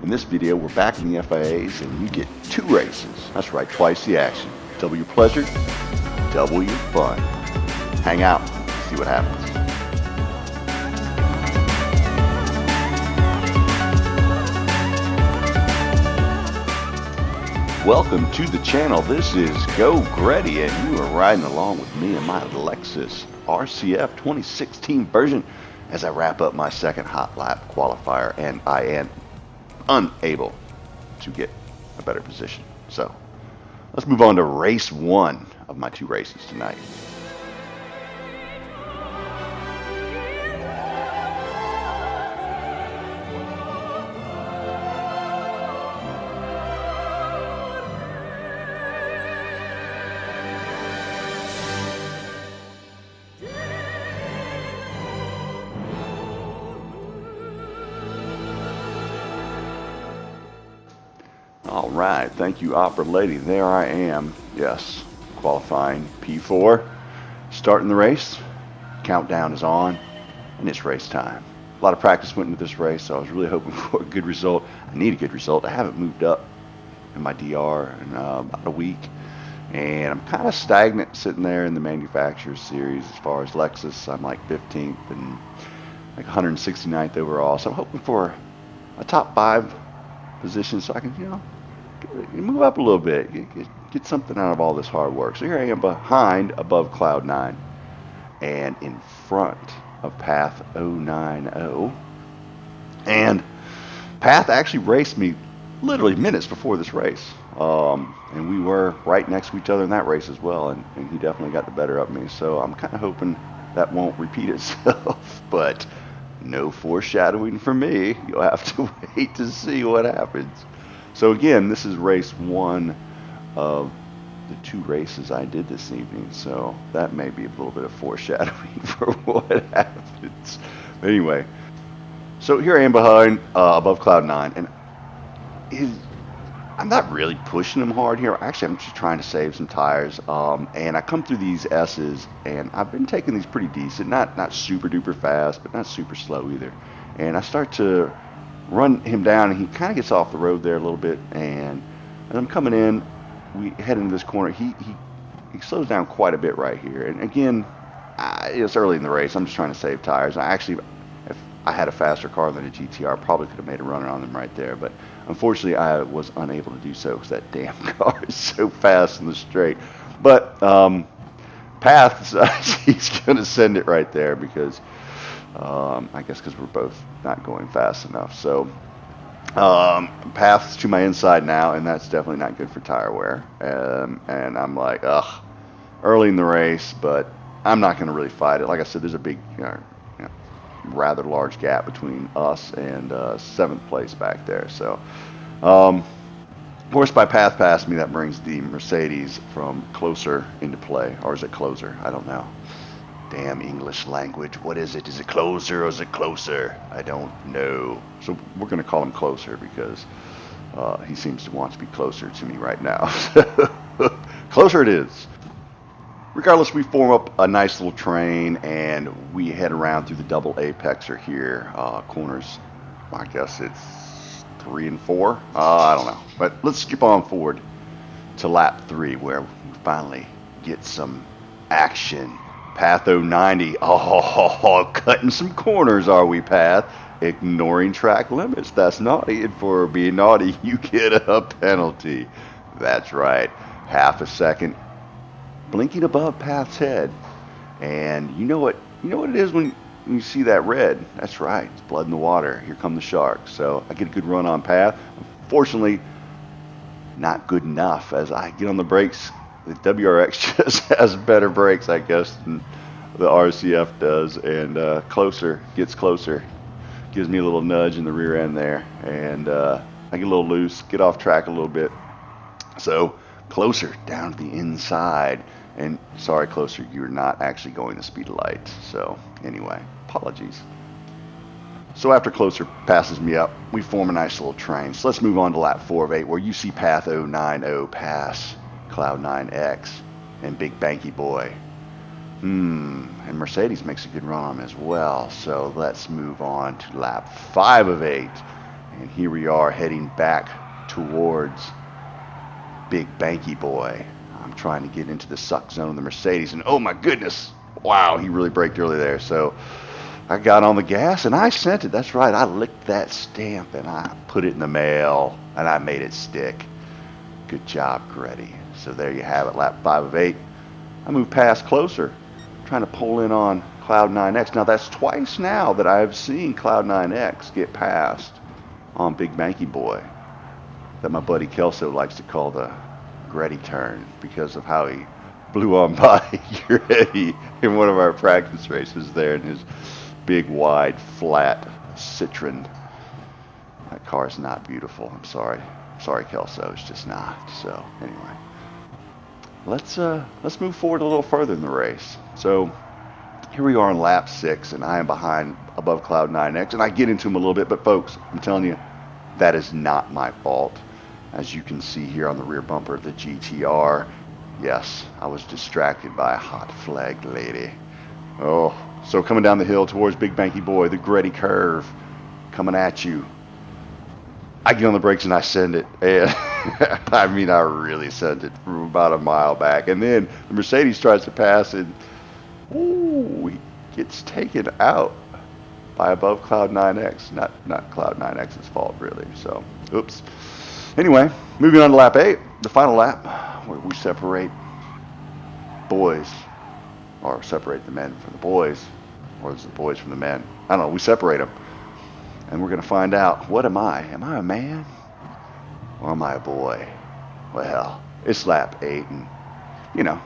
In this video, we're back in the FIAs and you get 2 races. That's right, twice the action. Double your pleasure, double your fun. Hang out, see what happens. Welcome to the channel. This is Geauxgreddy and you are riding along with me in my Lexus RCF 2016 version as I wrap up my second hot lap qualifier and I am unable to get a better position. So let's move on to race 1 of my 2 races tonight. All right, thank you, Opera Lady. There I am. Yes, qualifying P4. Starting the race. Countdown is on, and it's race time. A lot of practice went into this race, so I was really hoping for a good result. I need a good result. I haven't moved up in my DR in about a week, and I'm kind of stagnant sitting there in the manufacturer's series as far as Lexus. I'm like 15th and like 169th overall, so I'm hoping for a top 5 position so I can, move up a little bit, get something out of all this hard work. So here I am behind above Cloud 9 and in front of Path 090. And Path actually raced me literally minutes before this race. And we were right next to each other in that race as well, and he definitely got the better of me. So I'm kind of hoping that won't repeat itself, but no foreshadowing for me. You'll have to wait to see what happens. So again, this is race 1 of the 2 races I did this evening, so that may be a little bit of foreshadowing for what happens. But anyway, so here I am behind above Cloud 9, and I'm not really pushing him hard here. Actually, I'm just trying to save some tires, and I come through these S's, and I've been taking these pretty decent, not super duper fast, but not super slow either. And I start to run him down, and he kind of gets off the road there a little bit, and as I'm coming in, we head into this corner. He slows down quite a bit right here, and again, it's early in the race. I'm just trying to save tires. If I had a faster car than a GTR, probably could have made a runner on them right there, but unfortunately I was unable to do so because that damn car is so fast in the straight. But Path, he's going to send it right there because I guess because we're both not going fast enough. So Path's to my inside now, and that's definitely not good for tire wear. And I'm like, ugh, early in the race, but I'm not going to really fight it. Like I said, there's a big, rather large gap between us and 7th place back there. So, of course, by Path past me, that brings the Mercedes from closer into play. Or is it closer? I don't know. Damn English language. What is it? Is it closer or is it closer? I don't know. So we're going to call him closer because he seems to want to be closer to me right now. Closer it is. Regardless, we form up a nice little train and we head around through the double apexer here. Corners, I guess it's 3 and 4. I don't know. But let's skip on forward to lap 3 where we finally get some action. Path 090. Oh, cutting some corners, are we, Path? Ignoring track limits. That's naughty. And for being naughty, you get a penalty. That's right. Half a second. Blinking above Path's head. And you know what it is when you see that red? That's right. It's blood in the water. Here come the sharks. So I get a good run on Path. Unfortunately, not good enough as I get on the brakes. The WRX just has better brakes, I guess, than the RCF does, and gets closer, gives me a little nudge in the rear end there, and I get a little loose, get off track a little bit. So closer down to the inside, and sorry, closer, you're not actually going the speed of light. So anyway, apologies. So after closer passes me up, we form a nice little train. So let's move on to lap 4 of 8, where you see Path 090 pass Cloud 9X and Big Banky Boy. And Mercedes makes a good run on him as well. So let's move on to lap 5 of 8. And here we are heading back towards Big Banky Boy. I'm trying to get into the suck zone of the Mercedes, and oh my goodness, wow, he really braked early there. So I got on the gas and I sent it. That's right, I licked that stamp and I put it in the mail and I made it stick. Good job, Geauxgreddy. So there you have it, lap 5 of 8. I moved past closer, trying to pull in on Cloud 9X. Now that's twice now that I've seen Cloud 9X get past on Big Banky Boy, that my buddy Kelso likes to call the Geauxgreddy turn, because of how he blew on by Geauxgreddy in one of our practice races there in his big, wide, flat Citroen. That car is not beautiful. I'm sorry. Sorry, Kelso. It's just not. So anyway, let's move forward a little further in the race. So here we are on lap 6, and I am behind above Cloud 9X, and I get into him a little bit, but folks, I'm telling you, that is not my fault. As you can see here on the rear bumper of the GTR, yes, I was distracted by a hot flag lady. Oh, so coming down the hill towards Big Banky Boy, the Geauxgreddy curve coming at you. I get on the brakes and I send it, and I mean, I really sent it from about a mile back. And then the Mercedes tries to pass, and ooh, he gets taken out by above Cloud 9X. Not Cloud 9X's fault, really. So, oops. Anyway, moving on to lap 8, the final lap, where we separate boys, or separate the men from the boys, or is it the boys from the men? I don't know. We separate them. And we're going to find out, what am I? Am I a man? Or am I a boy? Well, it's lap 8, and, you know,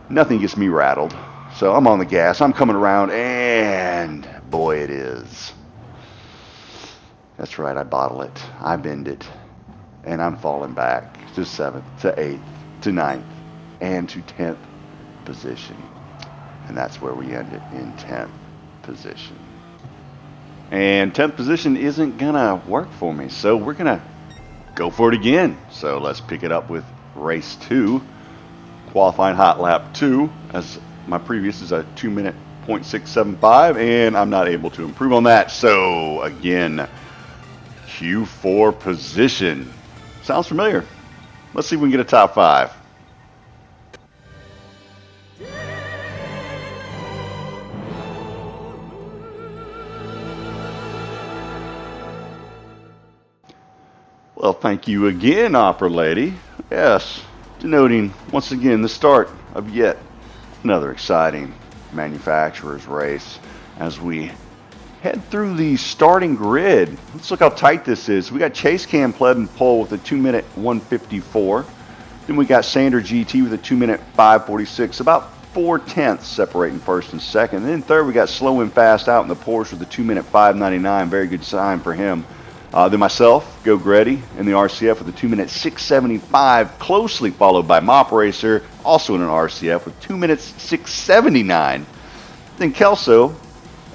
nothing gets me rattled. So I'm on the gas. I'm coming around, and boy, it is. That's right. I bottle it. I bend it. And I'm falling back to 7th, to 8th, to 9th, and to 10th position. And that's where we ended, in 10th position. And 10th position isn't going to work for me, so we're going to go for it again. So let's pick it up with race 2, qualifying hot lap 2, as my previous is a 2-minute .675, and I'm not able to improve on that. So again, Q4 position. Sounds familiar. Let's see if we can get a top 5. Well, thank you again, Opera Lady. Yes, denoting once again the start of yet another exciting manufacturer's race as we head through the starting grid. Let's look how tight this is. We got Chase Cam Pleb and pole with a 2-minute 154. Then we got Sander GT with a 2-minute 546, about 4/10 separating first and second. And then third, we got Slow and Fast out in the Porsche with a 2-minute 599. Very good sign for him. Then myself, Geauxgreddy, in the RCF with a 2-minute 675, closely followed by Mop Racer, also in an RCF with 2 minutes 679. Then Kelso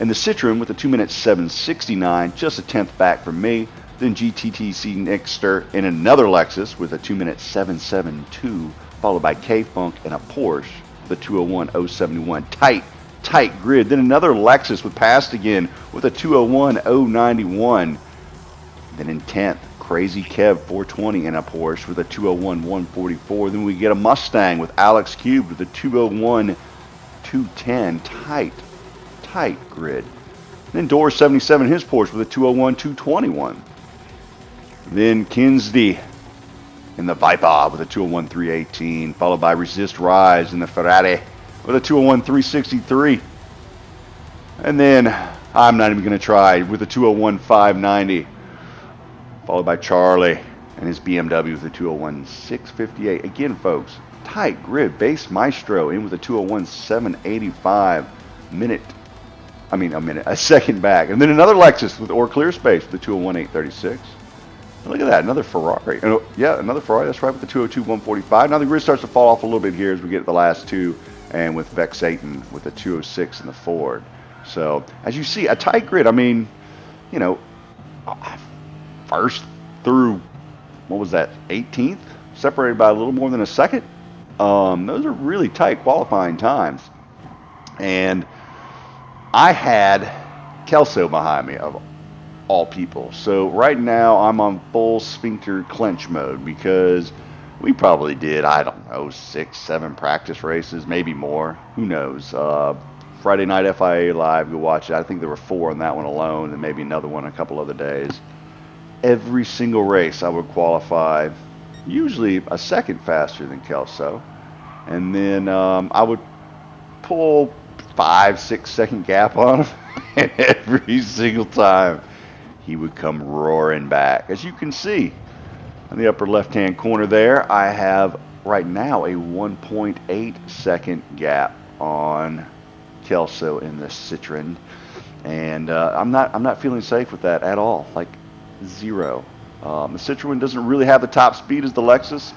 and the Citroen with a 2-minute 769, just a 10th back from me. Then GTTC Nixter in another Lexus with a 2-minute 772, followed by K-Funk and a Porsche with a 201.071. Tight grid. Then another Lexus with passed again with a 201.091. Then in 10th, Crazy Kev 420 in a Porsche with a 201.144. Then we get a Mustang with Alex Cube with a 201.210. Tight grid. Then Doris 77 his Porsche with a 201.221. Then Kinsey in the Viper with a 201.318, followed by Resist Rise in the Ferrari with a 201.363. And then I'm not even going to try with a 201.590. Followed by Charlie and his BMW with a 201.658. Again, folks, tight grid. Base Maestro in with a 201.785. A second back. And then another Lexus with or clear space with the 201.836. Look at that, another Ferrari. Yeah, another Ferrari, that's right, with the 202.145. Now the grid starts to fall off a little bit here as we get to the last two, and with Vexaton with the 206 in the Ford. So, as you see, a tight grid. I mean, you know, first through, what was that, 18th? Separated by a little more than a second. Those are really tight qualifying times. And I had Kelso behind me, of all people. So right now I'm on full sphincter clench mode because we probably did, I don't know, 6, 7 practice races, maybe more. Who knows? Friday night FIA Live, go watch it. I think there were 4 on that one alone, and maybe another one a couple other days. Every single race I would qualify usually a second faster than Kelso. And then I would pull 5-6 second gap on him. And every single time he would come roaring back. As you can see in the upper left hand corner there, I have right now a 1.8 second gap on Kelso in the Citroen, and I'm not feeling safe with that at all. Like 0. The Citroen doesn't really have the top speed as the Lexus.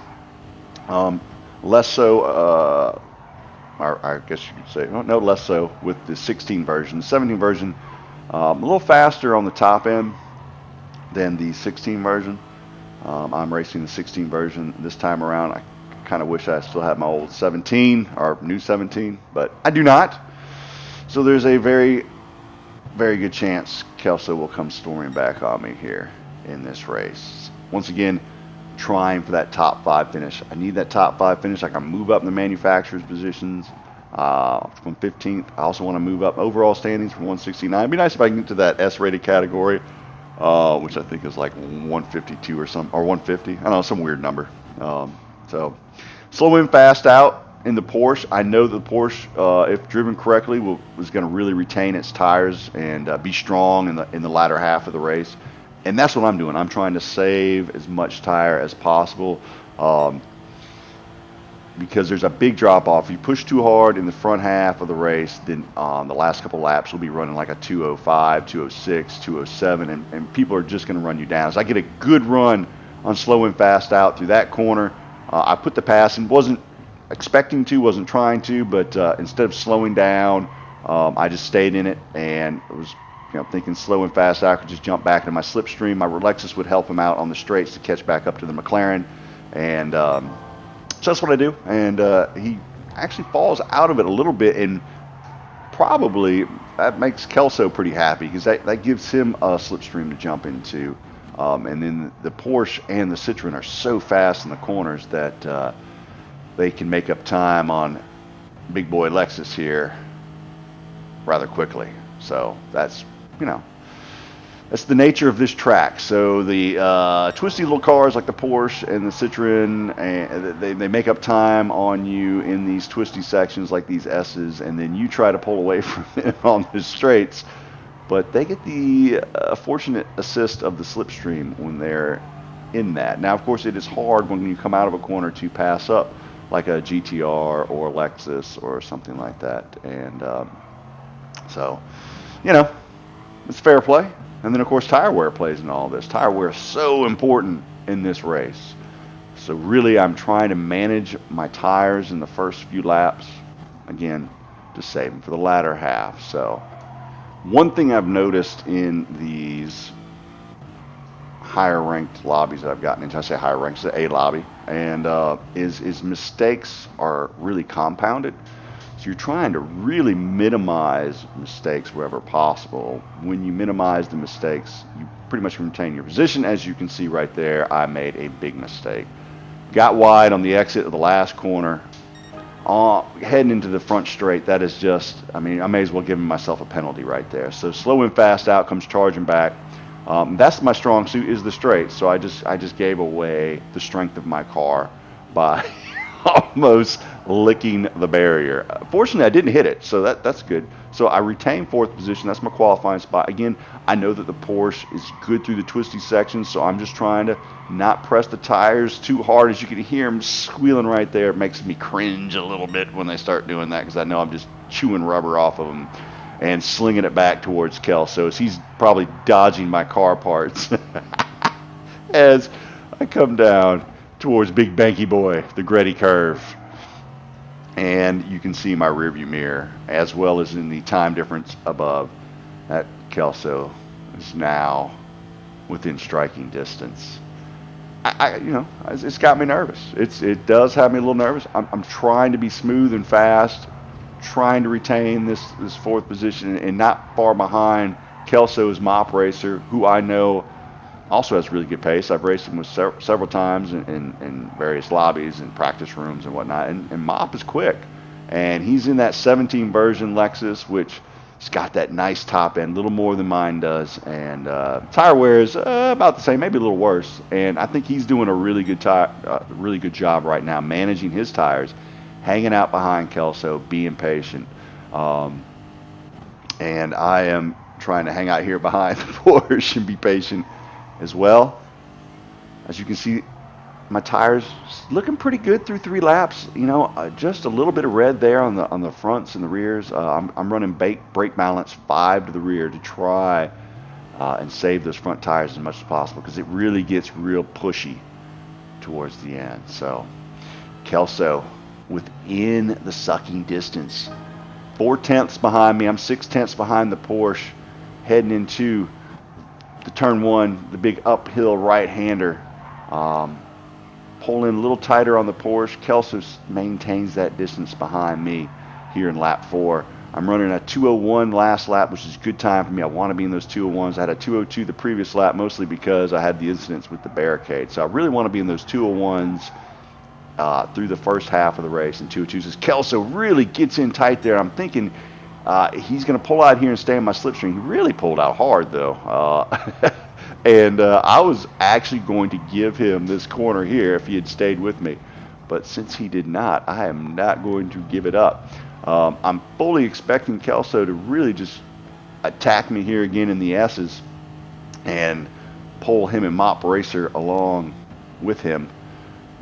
Less so, or I guess you could say no less so with the 16 version. The 17 version a little faster on the top end than the 16 version. I'm racing the 16 version this time around. I kind of wish I still had my old 17 or new 17, but I do not. So there's a very, very good chance Kelso will come storming back on me here in this race. Once again, trying for that top 5 finish. I need that top 5 finish. I can move up in the manufacturer's positions from 15th. I also want to move up overall standings from 169. It'd be nice if I can get to that S-rated category, which I think is like 152 or some, or 150. I don't know, some weird number. So slow in, fast out in the Porsche. I know that the Porsche, if driven correctly, is going to really retain its tires and be strong in the latter half of the race. And that's what I'm doing. I'm trying to save as much tire as possible because there's a big drop off. If you push too hard in the front half of the race, then the last couple laps will be running like a 205, 206, 207, and people are just going to run you down. So I get a good run on slow and fast out through that corner. I put the pass in, wasn't expecting to, wasn't trying to, but instead of slowing down, I just stayed in it, and it was thinking slow and fast out, I could just jump back into my slipstream. My Lexus would help him out on the straights to catch back up to the McLaren, and so that's what I do. And he actually falls out of it a little bit, and probably that makes Kelso pretty happy because that gives him a slipstream to jump into. And then the Porsche and the Citroen are so fast in the corners that they can make up time on big boy Lexus here rather quickly. So that's that's the nature of this track. So the twisty little cars like the Porsche and the Citroen, and they make up time on you in these twisty sections like these S's, and then you try to pull away from them on the straights. But they get the fortunate assist of the slipstream when they're in that. Now, of course, it is hard when you come out of a corner to pass up like a GTR or Lexus or something like that. And so, it's fair play. And then, of course, tire wear plays in all this. Tire wear is so important in this race. So really, I'm trying to manage my tires in the first few laps, again, to save them for the latter half. So one thing I've noticed in these higher ranked lobbies that I've gotten into, I say higher ranked, it's A lobby, and is mistakes are really compounded. So you're trying to really minimize mistakes wherever possible. When you minimize the mistakes, you pretty much retain your position. As you can see right there, I made a big mistake. Got wide on the exit of the last corner. Heading into the front straight, that is just, I may as well give myself a penalty right there. So slow and fast out comes charging back. That's my strong suit, is the straight. So I just gave away the strength of my car by almost licking the barrier. Fortunately, I didn't hit it, so that's good. So I retained 4th position. That's my qualifying spot. Again, I know that the Porsche is good through the twisty sections, so I'm just trying to not press the tires too hard. As you can hear them squealing right there, it makes me cringe a little bit when they start doing that because I know I'm just chewing rubber off of them and slinging it back towards Kelso. So he's probably dodging my car parts as I come down towards Big Banky Boy, the Geauxgreddy curve. And you can see my rearview mirror, as well as in the time difference above, that Kelso is now within striking distance. It's got me nervous. It does have me a little nervous. I'm trying to be smooth and fast, trying to retain this 4th position and not far behind Kelso is my operator, who I know also has really good pace. I've raced him with several times in various lobbies and practice rooms and whatnot. And Mop is quick. And he's in that 17 version Lexus, which has got that nice top end, a little more than mine does. And tire wear is about the same, maybe a little worse. And I think he's doing a really good job right now managing his tires, hanging out behind Kelso, being patient. And I am trying to hang out here behind the Porsche and be patient as well. As you can see, my tires looking pretty good through 3 laps. You know, just a little bit of red there on the fronts and the rears. I'm running brake balance 5 to the rear to try and save those front tires as much as possible, because it really gets real pushy towards the end. So Kelso within the sucking distance, 4/10 behind me. I'm 6/10 behind the Porsche, heading into the turn 1, the big uphill right-hander. Pull in a little tighter on the Porsche. Kelso maintains that distance behind me here in lap 4. I'm running a 2:01 last lap, which is a good time for me. I want to be in those 2:01s. I had a 2:02 the previous lap, mostly because I had the incidents with the barricade. So I really want to be in those 2:01s through the first half of the race. And 2:02s as Kelso really gets in tight there. I'm thinking he's going to pull out here and stay in my slipstream. He really pulled out hard, though. And I was actually going to give him this corner here if he had stayed with me. But since he did not, I am not going to give it up. I'm fully expecting Kelso to really just attack me here again in the S's and pull him and Mop Racer along with him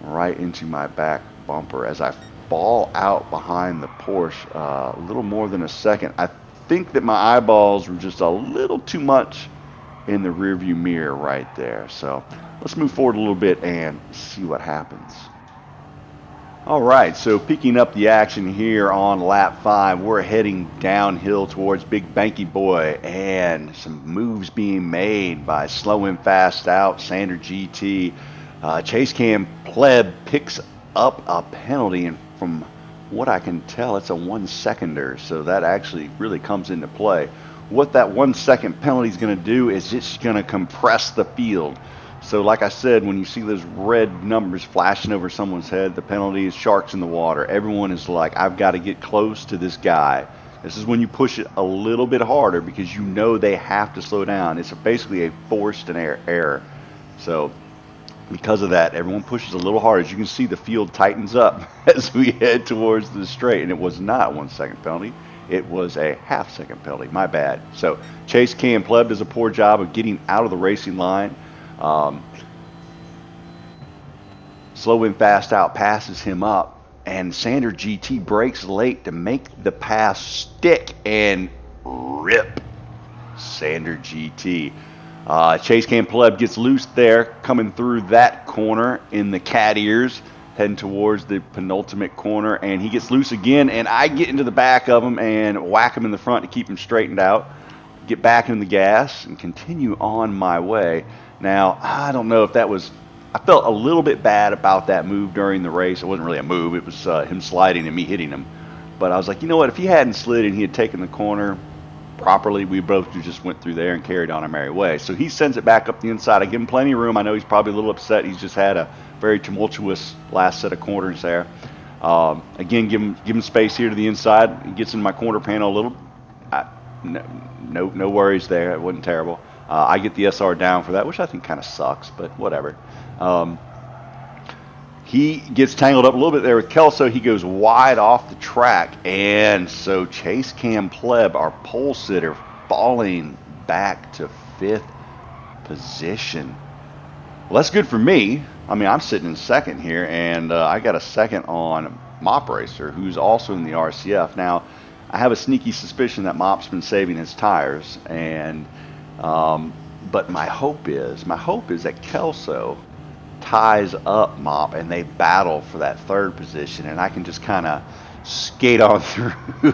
right into my back bumper as I fall out behind the Porsche a little more than a second. I think that my eyeballs were just a little too much in the rearview mirror right there. So let's move forward a little bit and see what happens. All right, so picking up the action here on lap 5, we're heading downhill towards Big Banky Boy, and some moves being made by Slow and Fast Out, Sander GT. Chase Cam Pleb picks up a penalty, and from what I can tell, it's a 1-seconder, so that actually really comes into play. What that 1-second penalty is going to do is it's going to compress the field. So like I said, when you see those red numbers flashing over someone's head, the penalty is sharks in the water. Everyone is like, I've got to get close to this guy. This is when you push it a little bit harder because you know they have to slow down. It's basically a forced error. So because of that, everyone pushes a little harder. As you can see, the field tightens up as we head towards the straight. And it was not a 1-second penalty. It was a half-second penalty. My bad. So Chase Cam Pleb does a poor job of getting out of the racing line. Slow and Fast Out passes him up, and Sander GT breaks late to make the pass stick and rip Sander GT. Chase Cam Pleb gets loose there, coming through that corner in the cat ears, heading towards the penultimate corner, and he gets loose again, and I get into the back of him and whack him in the front to keep him straightened out, get back in the gas, and continue on my way. Now, I don't know if that was, I felt a little bit bad about that move during the race. It wasn't really a move, it was him sliding and me hitting him. But I was like, you know what, if he hadn't slid and he had taken the corner properly, we both just went through there and carried on our merry way. So he sends it back up the inside. I give him plenty of room. I know he's probably a little upset. He's just had a very tumultuous last set of corners there. Again, give him space here to the inside. He gets in my corner panel a little. No worries there. It wasn't terrible. I get the SR down for that, which I think kind of sucks, but whatever. He gets tangled up a little bit there with Kelso. He goes wide off the track, and so Chase Cam Pleb, our pole sitter, falling back to 5th position. Well, that's good for me. I mean, I'm sitting in second here, and I got a second on Mop Racer, who's also in the RCF. Now, I have a sneaky suspicion that Mop's been saving his tires, and but my hope is that Kelso ties up Mop and they battle for that 3rd position, and I can just kind of skate on through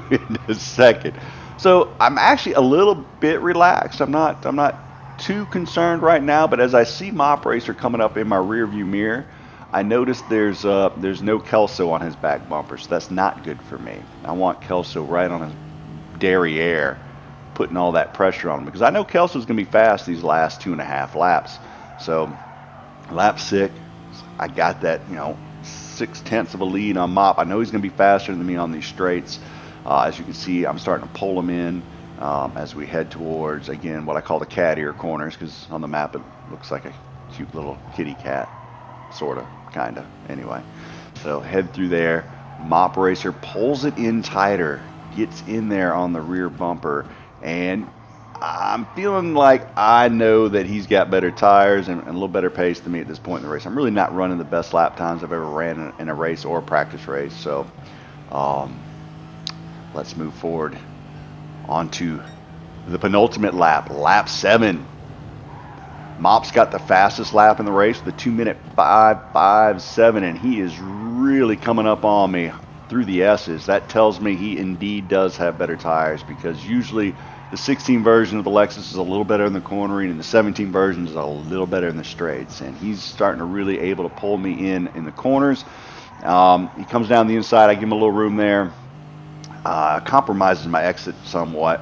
in a second. So I'm actually a little bit relaxed. I'm not too concerned right now, but as I see Mop Racer coming up in my rear view mirror, I noticed there's no Kelso on his back bumper, so that's not good for me. I want Kelso right on his derriere, putting all that pressure on him, because I know Kelso's going to be fast these last 2.5 laps. So lap 6, I got that, 0.6 of a lead on Mop. I know he's going to be faster than me on these straights. As you can see, I'm starting to pull him in as we head towards, again, what I call the cat ear corners, because on the map it looks like a cute little kitty cat, sort of, kind of, anyway. So head through there. Mop Racer pulls it in tighter, gets in there on the rear bumper, and I'm feeling like I know that he's got better tires and a little better pace than me at this point in the race. I'm really not running the best lap times I've ever ran in a race or a practice race. So let's move forward onto the penultimate lap, lap 7. Mop's got the fastest lap in the race with a 2-minute 5.57, and he is really coming up on me through the S's. That tells me he indeed does have better tires, because usually the 16 version of the Lexus is a little better in the cornering, and the 17 version is a little better in the straights. And he's starting to really able to pull me in the corners. He comes down the inside. I give him a little room there. Compromises my exit somewhat,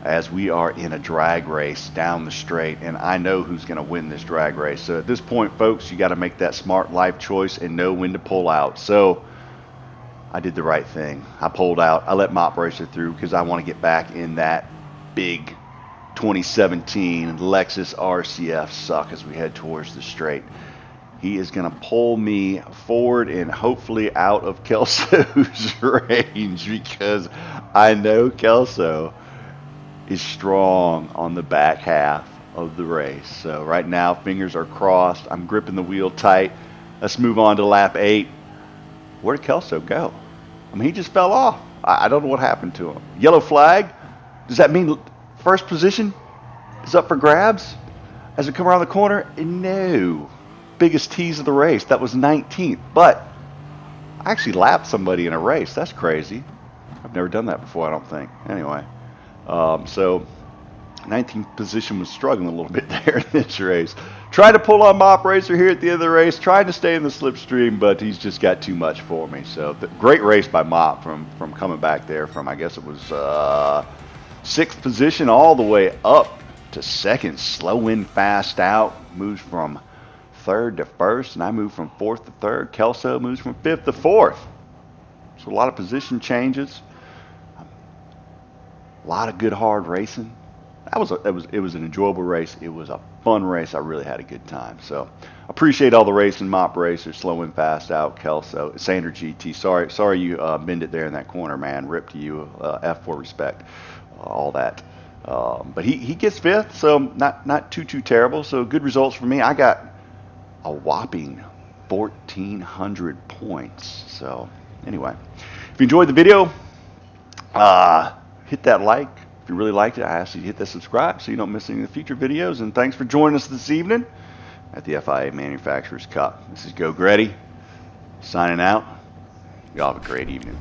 as we are in a drag race down the straight, and I know who's going to win this drag race. So at this point, folks, you got to make that smart life choice and know when to pull out. So I did the right thing. I pulled out. I let Mop Racer through because I want to get back in that big 2017 Lexus RCF suck as we head towards the straight. He is going to pull me forward and hopefully out of Kelso's range, because I know Kelso is strong on the back half of the race. So right now, fingers are crossed. I'm gripping the wheel tight. Let's move on to lap 8. Where did Kelso go? I mean, he just fell off. I don't know what happened to him. Yellow flag. Does that mean first position is up for grabs as we come around the corner? No. Biggest tease of the race. That was 19th. But I actually lapped somebody in a race. That's crazy. I've never done that before, I don't think. Anyway. So 19th position was struggling a little bit there in this race. Trying to pull on Mop Racer here at the end of the race, trying to stay in the slipstream, but he's just got too much for me. So great race by Mop from coming back there from, I guess it was 6th position all the way up to 2nd. Slow in, fast out. Moves from 3rd to 1st, and I moved from 4th to 3rd. Kelso moves from 5th to 4th. So a lot of position changes. A lot of good hard racing. It was an enjoyable race. It was a fun race. I really had a good time. So appreciate all the racing, Mop Racer, slow and fast out, Kelso, Sander GT. Sorry you bend it there in that corner, man. Rip to you. F for respect. All that. But he gets 5th, so not too terrible. So good results for me. I got a whopping 1,400 points. So anyway, if you enjoyed the video, hit that like. If you really liked it, I ask you to hit that subscribe so you don't miss any of the future videos. And thanks for joining us this evening at the FIA Manufacturers Cup. This is Geauxgreddy signing out. Y'all have a great evening.